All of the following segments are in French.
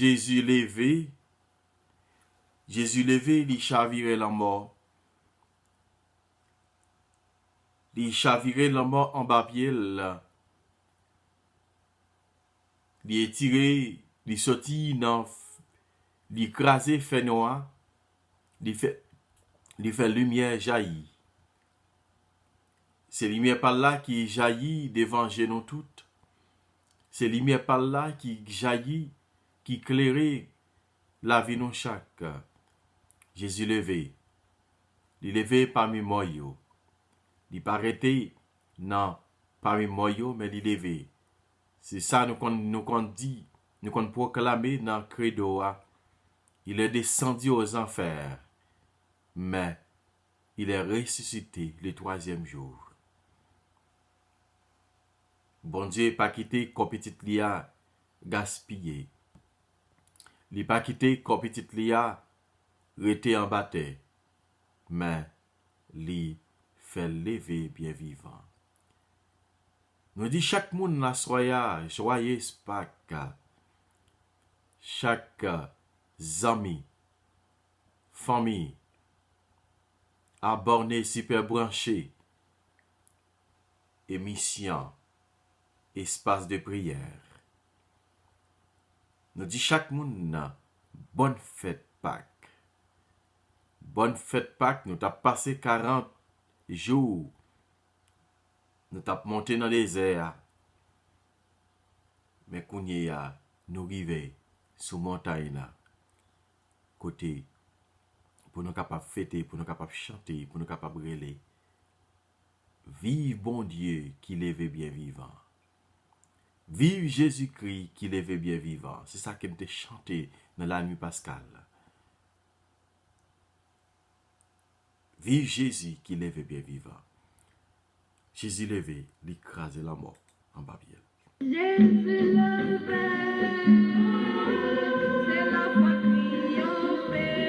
Jésus levé, il chavirait la mort. Il chavirait la mort en bas pied, il étiré, il sorti dans, il écrasé fait noir, il fait lumière jaillit. C'est lumière par là qui jaillit devant nous toutes. C'est lumière par là qui jaillit, qui éclairait la vie nous chaque. Jésus levé. Il levé parmi moi. Il pas arrêté, non, parmi moi, mais il levé. C'est ça nous qu'on dit, nous qu'on proclamer dans le credo. Il est descendu aux enfers, mais il est ressuscité le troisième jour. Bon Dieu pas quitté comme petit lia gaspillé. Il pas quitté comme petit lia rete en bataille, mais il fait lever bien vivant. Nous dit chaque monde la joyeux Pâques. Chaque ami, famille, abonné, super branché, émission, espace de prière. Nous dit chaque monde bonne fête Pâques. Bonne fête Pâques, nous t'avons passé 40 jours. Nous t'avons monté dans les airs. Mais qu'on y a, nous arrivons sous montagne là. Côté, pour nous capables fêter, pour nous capables chanter, pour nous capables brûler. Vive bon Dieu qui lève bien vivant. Vive Jésus-Christ qui lève bien vivant. C'est ça qu'il me chanté dans la nuit pascale. Vive Jésus qui lève bien vivant. Jésus levé, l'écrase la mort en Babylone. Jésus levé, c'est la foi triomphée.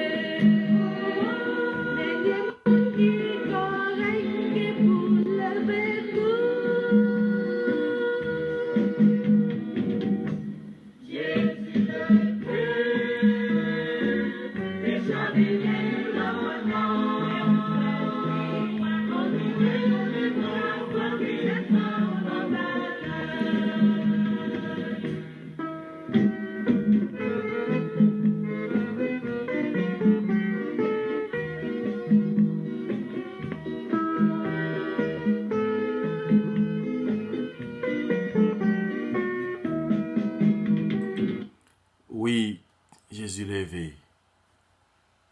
Les démons qui corrigent pour lever tout. Jésus levé, c'est chavirer la mort. Oui, Jésus levé.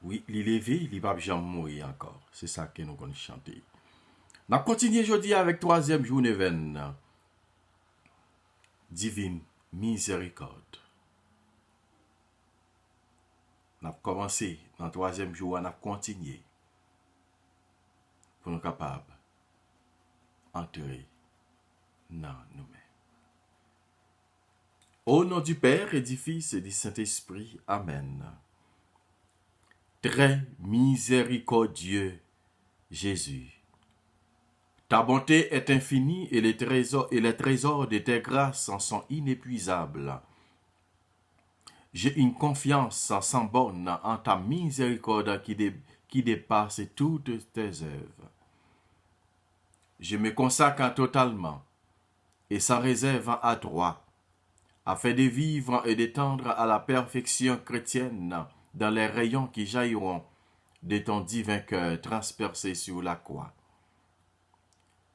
Oui, il est levé, il ne va jamais mourir encore. C'est ça que nous allons chanter. On continue aujourd'hui avec troisième journée veine. Divine miséricorde. On a commencé dans le troisième jour, on a continué pour nous capables d'entrer dans nous-mêmes. Au nom du Père et du Fils et du Saint-Esprit, Amen. Très miséricordieux Jésus, ta bonté est infinie et les trésors de tes grâces en sont inépuisables. J'ai une confiance sans borne en ta miséricorde qui dépasse toutes tes œuvres. Je me consacre totalement et sans réserve à toi, afin de vivre et d'étendre à la perfection chrétienne dans les rayons qui jailliront de ton divin cœur transpercé sur la croix.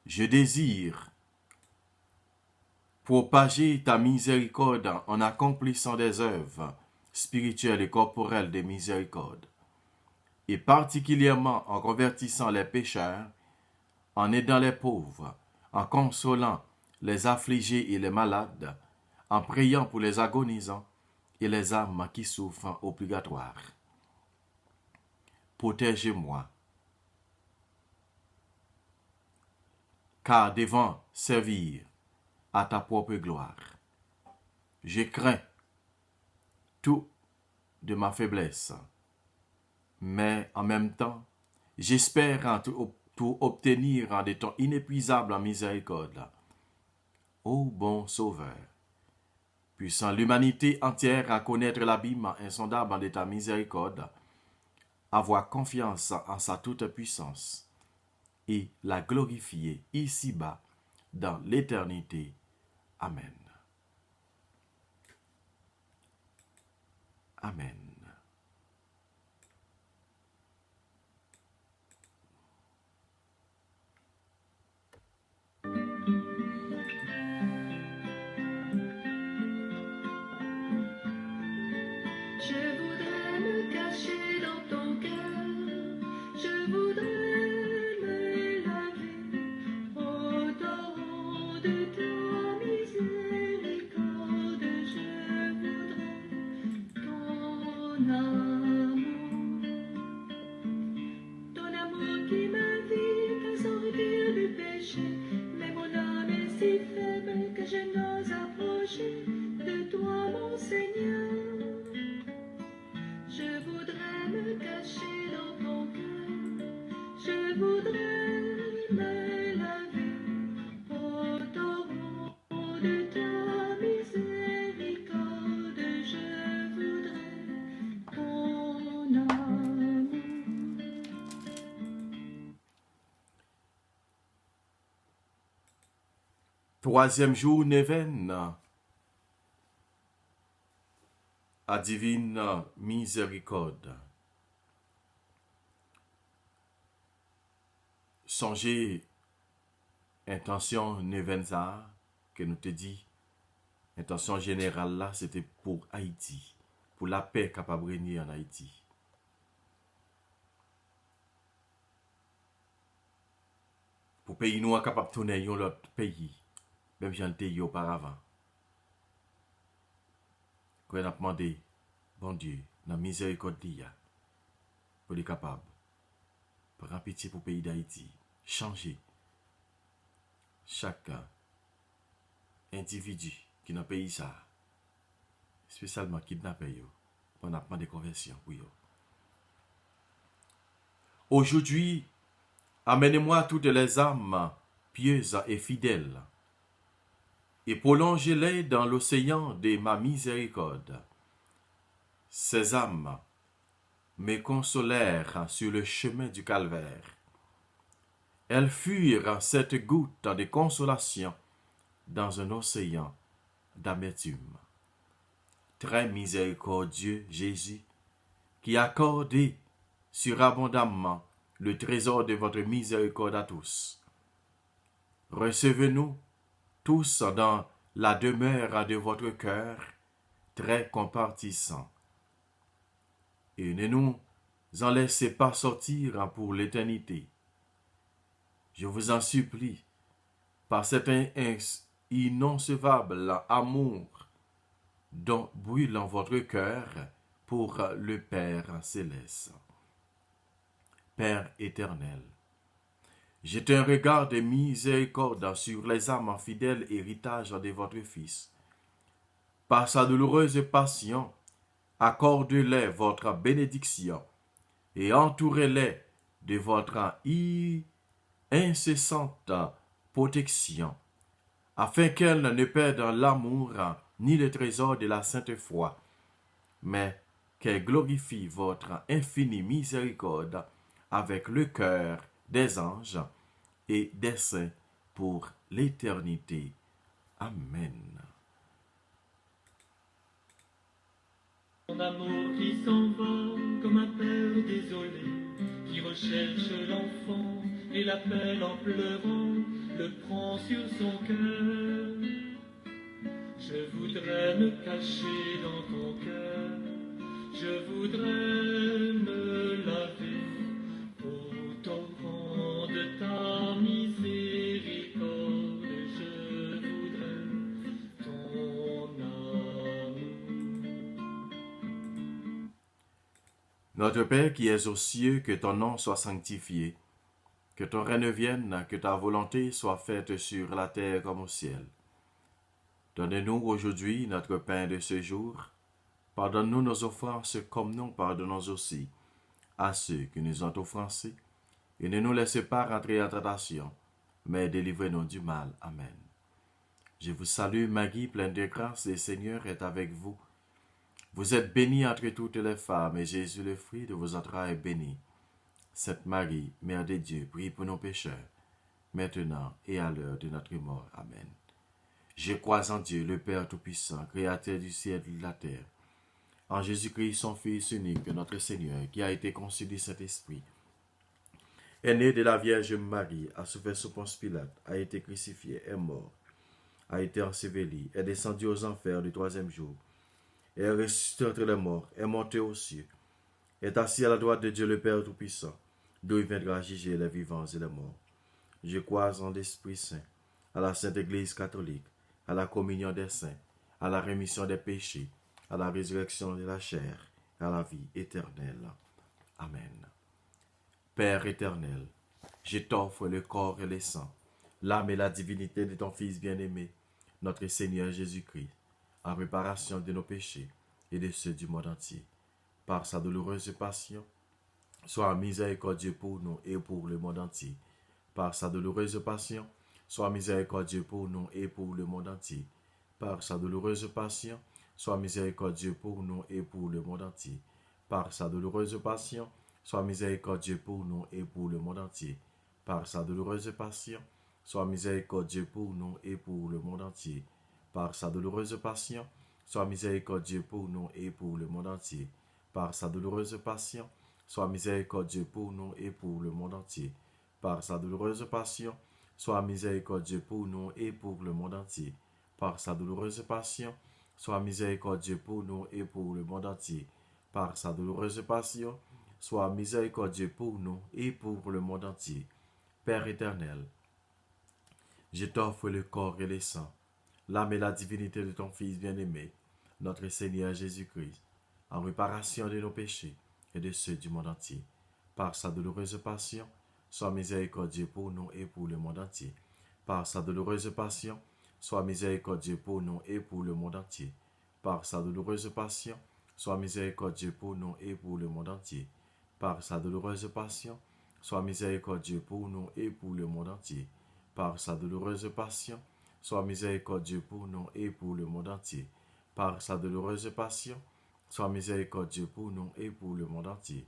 Je désire propager ta miséricorde en accomplissant des œuvres spirituelles et corporelles de miséricorde, et particulièrement en convertissant les pécheurs, en aidant les pauvres, en consolant les affligés et les malades, en priant pour les agonisants et les âmes qui souffrent au purgatoire. Protège-moi, car devant servir à ta propre gloire, je crains tout de ma faiblesse, mais en même temps, j'espère en tout obtenir en de ton inépuisable miséricorde. Ô bon Sauveur, puissant l'humanité entière à connaître l'abîme insondable de ta miséricorde, avoir confiance en sa toute-puissance et la glorifier ici-bas dans l'éternité. Amen. Amen. Je voudrais me cacher dans ton cœur, je voudrais me laver au torrent de ta miséricorde, je voudrais ton amour qui m'invite à sortir du péché, mais mon âme est si faible que je n'ose approcher de toi, mon Seigneur. Je voudrais me cacher dans ton cœur, je voudrais me laver au torrent de ta miséricorde, je voudrais ton amour. Troisième jour neuvaine, à divine miséricorde. Songez, intention neuvaine ça, que nous te dit, intention générale là, c'était pour Haïti, pour la paix capable de régner en Haïti. Pour pays nous capable de tourner dans l'autre pays, même si on était auparavant. Qu'on a demandé, bon Dieu, dans la miséricorde d'Ia, pour les capables, prendre pitié pour le pays d'Haïti, changer chaque individu qui dans le pays ça, spécialement kidnappé, pour a demandé conversion pour eux. Aujourd'hui, amenez-moi toutes les âmes pieuses et fidèles, et prolongez-les dans l'océan de ma miséricorde. Ces âmes me consolèrent sur le chemin du calvaire. Elles furent cette goutte de consolation dans un océan d'amertume. Très miséricordieux Jésus, qui accordez surabondamment le trésor de votre miséricorde à tous. Recevez-nous tous dans la demeure de votre cœur, très compartissant. Et ne nous en laissez pas sortir pour l'éternité. Je vous en supplie, par cet inoncevable amour dont brûle en votre cœur pour le Père céleste. Père éternel, jetez un regard de miséricorde sur les âmes fidèles héritage de votre Fils. Par sa douloureuse passion, accordez-les votre bénédiction et entourez-les de votre incessante protection, afin qu'elles ne perdent l'amour ni le trésor de la sainte foi, mais qu'elles glorifient votre infinie miséricorde avec le cœur des anges et des saints pour l'éternité. Amen. Ton amour qui s'en va comme un père désolé, qui recherche l'enfant et l'appelle en pleurant, le prend sur son cœur. Je voudrais me cacher dans ton cœur, je voudrais me laver au torrent de ta miséricorde, je voudrais ton amour. Notre Père qui es aux cieux, que ton nom soit sanctifié, que ton règne vienne, que ta volonté soit faite sur la terre comme au ciel. Donne-nous aujourd'hui notre pain de ce jour. Pardonne-nous nos offenses comme nous pardonnons aussi à ceux qui nous ont offensés. Et ne nous laisse pas rentrer en tentation, mais délivrez-nous du mal. Amen. Je vous salue Marie, pleine de grâce, le Seigneur est avec vous. Vous êtes bénie entre toutes les femmes, et Jésus, le fruit de vos entrailles, est béni. Sainte Marie, Mère de Dieu, prie pour nos pécheurs, maintenant et à l'heure de notre mort. Amen. Je crois en Dieu, le Père Tout-Puissant, Créateur du ciel et de la terre, en Jésus-Christ, son Fils unique, notre Seigneur, qui a été conçu du Saint-Esprit, est né de la Vierge Marie, a souffert sous Ponce Pilate, a été crucifié, est mort, a été enseveli, est descendu aux enfers le troisième jour, est ressuscité entre les morts, est monté aux cieux, est assis à la droite de Dieu le Père Tout-Puissant, d'où il viendra juger les vivants et les morts. Je crois en l'Esprit Saint, à la Sainte Église catholique, à la communion des saints, à la rémission des péchés, à la résurrection de la chair, à la vie éternelle. Amen. Père éternel, je t'offre le corps et le sang, l'âme et la divinité de ton Fils bien-aimé, notre Seigneur Jésus-Christ, en réparation de nos péchés et de ceux du monde entier. Par sa douloureuse passion, sois miséricordieux pour nous et pour le monde entier. Par sa douloureuse passion, sois miséricordieux pour nous et pour le monde entier. Par sa douloureuse passion, sois miséricordieux pour nous et pour le monde entier. Par sa douloureuse passion, sois miséricordieux pour nous et pour le monde entier. Par sa douloureuse passion, sois miséricordieux pour nous et pour le monde entier. Par sa douloureuse passion, sois miséricordieux pour nous et pour le monde entier. Par sa douloureuse passion, sois miséricordieux pour nous et pour le monde entier. Par sa douloureuse passion, sois miséricordieux pour nous et pour le monde entier. Par sa douloureuse passion, sois miséricordieux pour nous et pour le monde entier. Par sa douloureuse passion, sois miséricordieux pour nous et pour le monde entier. Père éternel, je t'offre le corps et le sang, l'âme et la divinité de ton Fils bien-aimé, notre Seigneur Jésus-Christ, en réparation de nos péchés et de ceux du monde entier. Par sa douloureuse passion, sois miséricordieux pour nous et pour le monde entier. Par sa douloureuse passion, sois miséricordieux pour nous et pour le monde entier. Par sa douloureuse passion, sois miséricordieux pour nous et pour le monde entier. Par sa douloureuse passion, sois miséricordieux pour nous et pour le monde entier. Par sa douloureuse passion, sois miséricordieux pour nous et pour le monde entier. Par sa douloureuse passion, sois miséricordieux pour nous et pour le monde entier.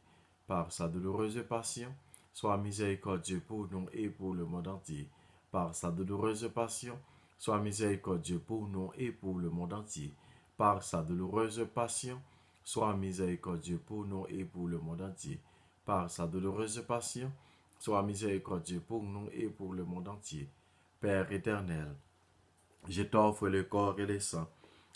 Par sa douloureuse passion, sois miséricordieux pour nous et pour le monde entier. Par sa douloureuse passion, sois miséricordieux pour nous et pour le monde entier. Par sa douloureuse passion, sois miséricordieux pour nous et pour le monde entier. Par sa douloureuse passion, sois miséricordieux pour nous et pour le monde entier. Père éternel, je t'offre le corps et le sang,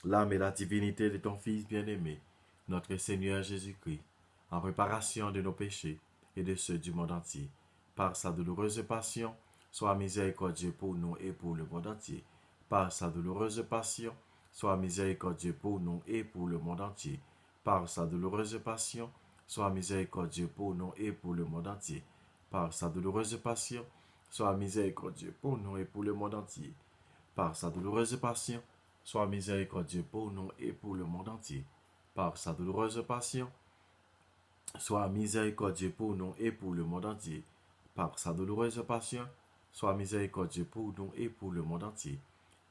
l'âme et la divinité de ton Fils bien-aimé, notre Seigneur Jésus-Christ, en réparation de nos péchés et de ceux du monde entier. Par sa douloureuse passion, sois miséricordieux pour nous et pour le monde entier. Par sa douloureuse passion, sois miséricordieux pour nous et pour le monde entier. Par sa douloureuse passion, sois miséricordieux pour nous et pour le monde entier. Par sa douloureuse passion, sois miséricordieux pour nous et pour le monde entier. Par sa douloureuse passion, sois miséricordieux pour nous et pour le monde entier. Par sa douloureuse passion, sois miséricordieux pour nous et pour le monde entier. Par sa douloureuse passion, sois miséricordieux pour nous et pour le monde entier.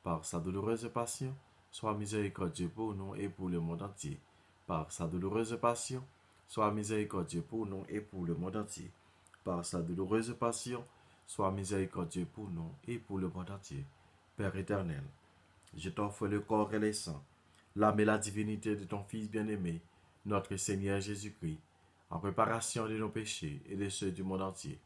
Par sa douloureuse passion, sois miséricordieux pour nous et pour le monde entier. Par sa douloureuse passion, sois miséricordieux pour nous et pour le monde entier. Par sa douloureuse passion, sois miséricordieux pour nous et pour le monde entier. Père éternel, je t'offre le corps et le sang, l'âme et la divinité de ton Fils bien-aimé, notre Seigneur Jésus-Christ, en réparation de nos péchés et de ceux du monde entier.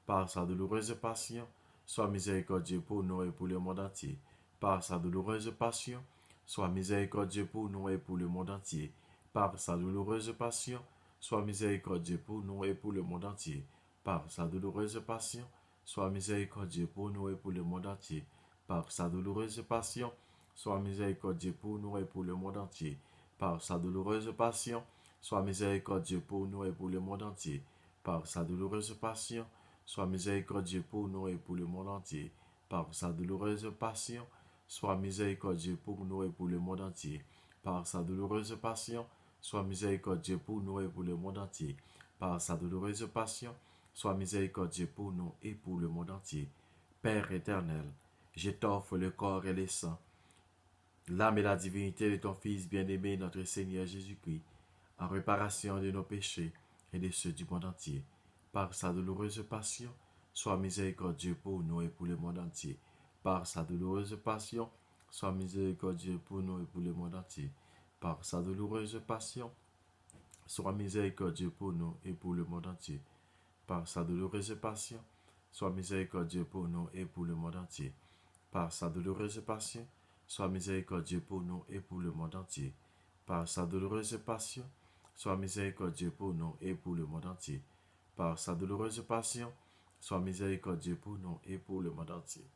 Par sa douloureuse passion, sois miséricordieux pour nous et pour le monde entier. Par sa douloureuse passion, sois miséricordieux pour nous et pour le monde entier. Par sa douloureuse passion, sois miséricordieux pour nous et pour le monde entier. Par sa douloureuse passion, sois miséricordieux pour nous et pour le monde entier. Par sa douloureuse passion, sois miséricordieux pour nous et pour le monde entier. Par sa douloureuse passion, sois miséricordieux pour nous et pour le monde entier. Par sa douloureuse passion, sois miséricordieux pour nous et pour le monde entier. Par sa douloureuse passion, sois miséricordieux pour nous et pour le monde entier. Par sa douloureuse passion, sois miséricordieux pour nous et pour le monde entier. Par sa douloureuse passion, sois miséricordieux pour nous et pour le monde entier. Père éternel, je t'offre le corps et le sang, l'âme et la divinité de ton Fils bien-aimé, notre Seigneur Jésus-Christ, en réparation de nos péchés et de ceux du monde entier. Par sa douloureuse passion, sois miséricordieux pour nous et pour le monde entier. Par sa douloureuse passion, sois miséricordieux pour nous et pour le monde entier. Par sa douloureuse passion, sois miséricordieux pour nous et pour le monde entier. Par sa douloureuse passion, sois miséricordieux pour nous et pour le monde entier. Par sa douloureuse passion, sois miséricordieux pour nous et pour le monde entier. Par sa douloureuse passion, sois miséricordieux pour nous et pour le monde entier. Par sa douloureuse passion, sois miséricordieux pour nous et pour le monde entier.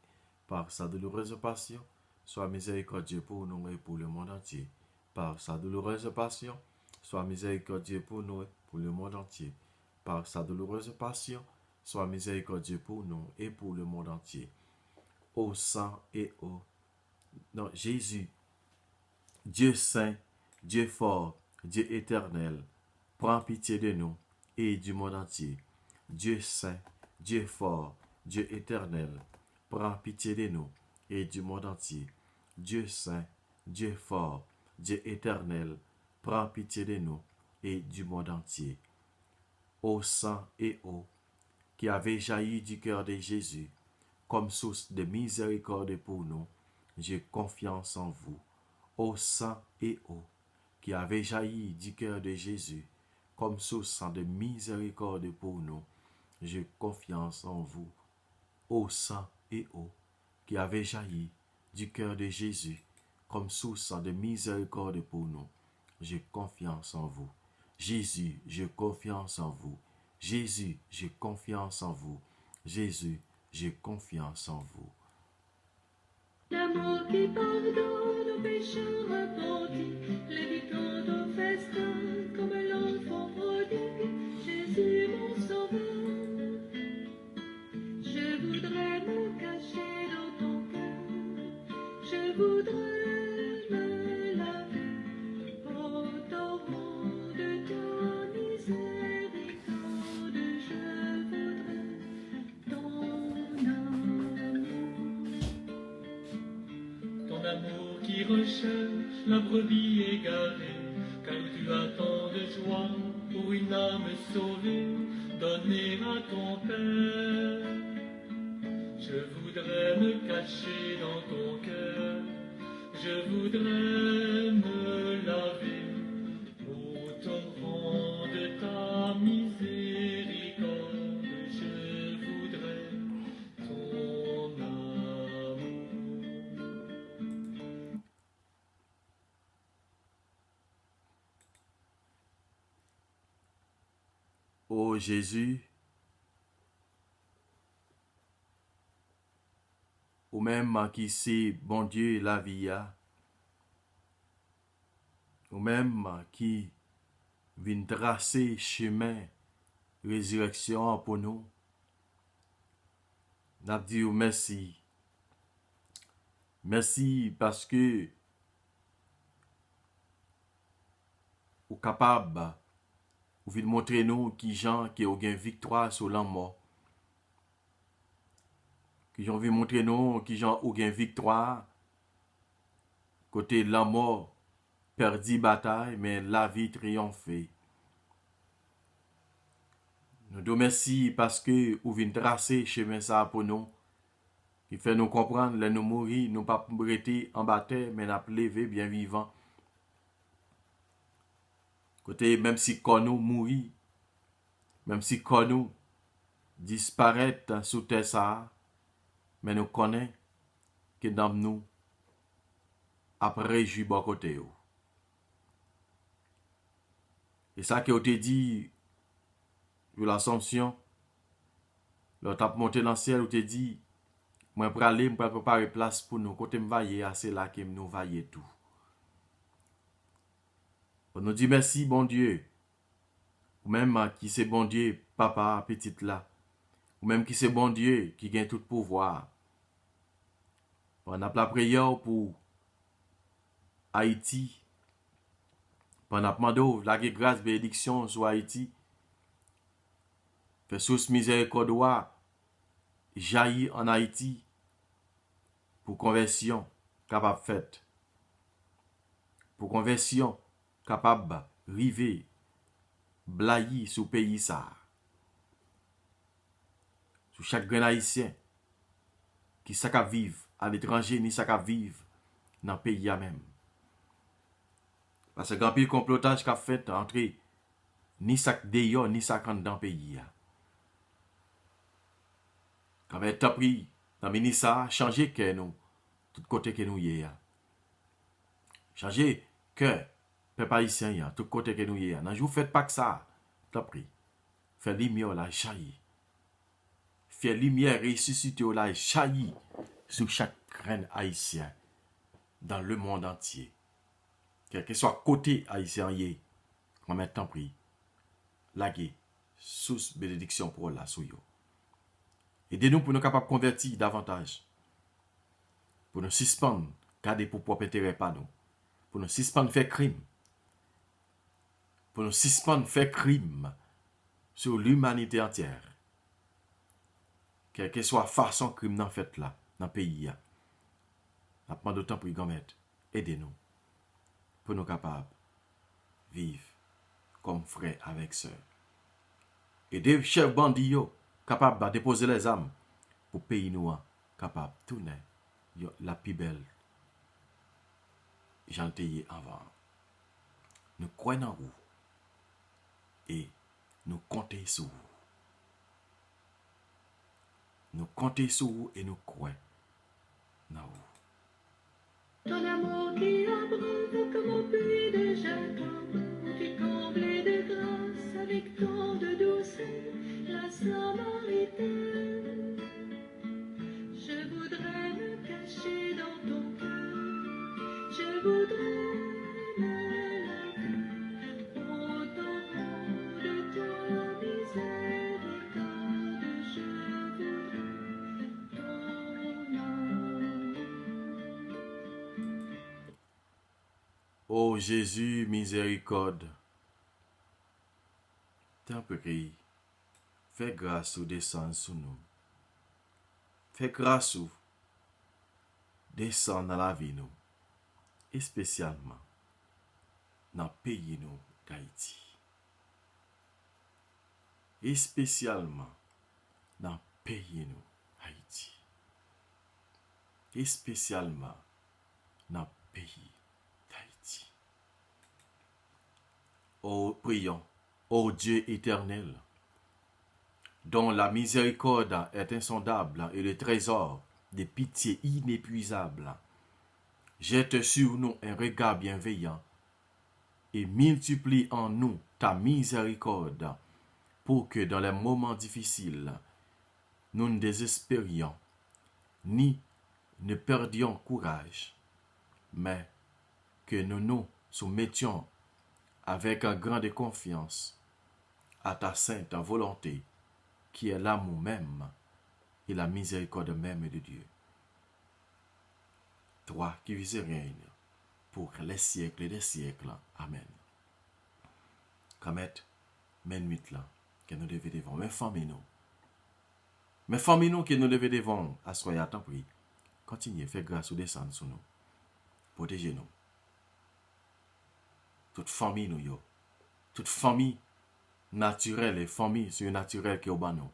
Par sa douloureuse passion, sois miséricordieux pour nous et pour le monde entier. Par sa douloureuse passion, sois miséricordieux pour nous et pour le monde entier. Par sa douloureuse passion, sois miséricordieux pour nous et pour le monde entier. Ô sang et ô non, Jésus, Dieu saint, Dieu fort, Dieu éternel, prends pitié de nous et du monde entier. Dieu saint, Dieu fort, Dieu éternel, prends pitié de nous et du monde entier. Dieu saint, Dieu fort, Dieu éternel, prends pitié de nous et du monde entier. Ô sang et eau qui avait jailli du cœur de Jésus comme source de miséricorde pour nous, j'ai confiance en vous. Ô sang et eau qui avait jailli du cœur de Jésus comme source de miséricorde pour nous, j'ai confiance en vous. Ô sang et eau qui avait jailli du cœur de Jésus comme source de miséricorde pour nous, j'ai confiance en vous. Jésus, j'ai confiance en vous. Jésus, j'ai confiance en vous. Jésus, j'ai confiance en vous. L'amour qui pardonne aux pécheurs repentis, l'évitant au festin comme l'enfant prodigue, Jésus mon sauveur. Je voudrais me cacher dans ton cœur, je voudrais me laver au torrent de ta miséricorde, je voudrais ton amour. Ton amour qui recherche la brebis égarée, car tu as tant de joie pour une âme sauvée, donnée à ton Père. Je voudrais me cacher dans ton cœur, je voudrais me laver au torrent de ta miséricorde, je voudrais ton amour. Ô Jésus, ou même qui sait bon Dieu la vie, ou même qui vient tracer chemin résurrection pour nous, n'a dit merci. Merci parce que ou capable ou vient montrer nous qui gens qui ont gain victoire sur la mort. Qui j'en veux montrer nous qui j'en ont gain victoire côté la mort perdu bataille mais la vie triomphée. Nous te remercions parce que vous venez tracer chemin ça pour nous qui fait nous comprendre les nous mourir nous pas rester en bataille mais n'a lever bien vivant. Côté même si nous mourir même si nous disparaître sous terre ça mais nous connaissons que dans nous, après, je bon côté. Et ça que vous te dit, pour l'ascension, le tape monté dans le ciel, vous te dit, moi pour aller, pour préparer place pour nous, côté me vailler, c'est là que nous vailler tout. On nous dit merci, bon Dieu, ou même qui c'est bon Dieu, papa, petite là, ou même qui c'est bon Dieu, qui gagne tout pouvoir. On a la prière pour Haïti. On a demandé la grâce, bénédiction sur Haïti. Fait sous miséricorde jaillit en Haïti pour conversion capable faite. pour conversion capable river blayi sous pays ça. Sous chaque grand haïtien qui sa ka vivre à l'étranger ni sa ka vivre dans le pays même. Parce que grand pile complotage qu'a fait entre ni sa dehors ni sa dans le pays. Quand même t'as pris dans ministère changer que nous tout côté que nous y a. Changer que peuple haïtien y a tout côté que nous y a. Nan jou faites pas que ça. T'as pris. Fait lumière la jaillit. Fait lumière ressusciter la jaillit sur chaque grain haïtien dans le monde entier. Quel que soit côté haïtien y est. On met temps pris. Laguer sous bénédiction pour la sou yo. Aidez-nous pour nous capables de convertir davantage. Pour nous suspendre, garder pour propre intérêt pas nous. Pour nous suspendre faire crime. Pour nous suspendre faire crime sur l'humanité entière. Quelle que soit façon crime dans fait là, dans le pays. N'a pas d'autant pour y mettre. Aidez-nous. Pour nous capables de vivre comme frères avec sœurs. Aidez chefs bandits capables de déposer les âmes pour pays nous capable de tourner la plus belle gentille avant. Nous croyons en vous et nous comptons sur vous. Nous comptons sur vous et nous croyons en vous. Ton amour qui abreuve comme au puits de Jacob, où tu comblais de grâce avec tant de douceur la Samaritaine. Je voudrais me cacher dans ton cœur, je voudrais me laver au torrent de ta miséricorde, je voudrais ton amour. Ô Jésus, miséricorde, t'en prie, fais grâce ou descendre sur nous. Fais grâce ou descendre dans la vie nous, et spécialement dans le pays nous d'Haïti. Et spécialement dans le pays nous Haïti. Et spécialement dans le pays d'Haïti. Oh, prions, ô Dieu éternel, dont la miséricorde est insondable et le trésor de pitié inépuisable, jette sur nous un regard bienveillant et multiplie en nous ta miséricorde pour que dans les moments difficiles, nous ne désespérions ni ne perdions courage, mais que nous nous soumettions avec un grand de confiance à ta sainte volonté, qui est l'amour même et la miséricorde même de Dieu. Toi qui vis et règnes pour les siècles des siècles. Amen. Commet, mes nuits là, que nous devons devant, mes familles nous. Mes familles nous que nous devons devant, à soyez à temps pris. Continuez, faites grâce ou descendre sur nous. Protégez-nous. Toute famille nous yo. Toute famille naturelle et famille surnaturelle qui est au bas nous.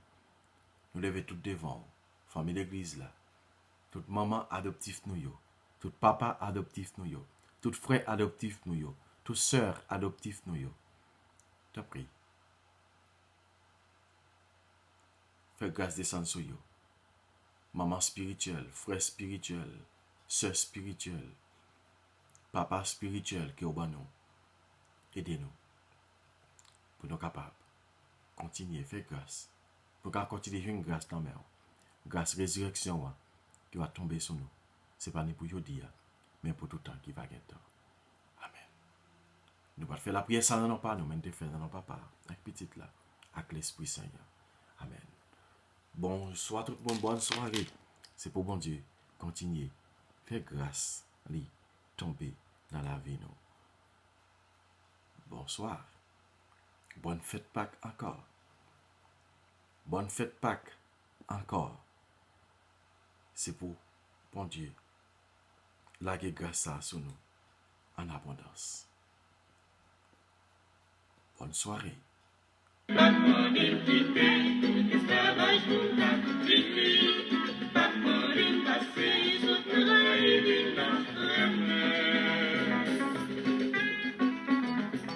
Nous devons tout devant. Famille d'église là. Toute maman adoptif nous yo. Tout papa adoptif nous yo. Tout frère adoptif nous yo. Tout sœur adoptif nous yo. T'as pris. Fais grâce descendre sur yo. Maman spirituelle, frère spirituel, sœur spirituelle, papa spirituel qui est au bas nous. Aidez-nous. Pour nous capables. Continuez, faites grâce. Pour qu'on continue une grâce dans la mer. Grâce résurrection qui va tomber sur nous. Ce n'est pas pour aujourd'hui, mais pour tout le temps qui va gagner. Amen. Nous allons faire la prière sans nous pas, nous même de faire dans nos papa, avec petit là, avec l'Esprit Saint. Amen. Bonsoir tout le monde, bonne soirée. C'est pour bon Dieu. Continuez. Faites grâce. Lui, tomber dans la vie nous. Bonsoir. Bonne fête Pâques encore. Bonne fête Pâques encore. C'est pour bon Dieu. Laguez grâce sur nous. en abondance. Bonne soirée.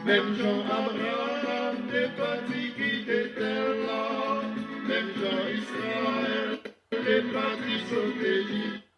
Même Jean Abraham n'est pas dit qu'il était là. Même Jean Israël n'est pas dit sauter.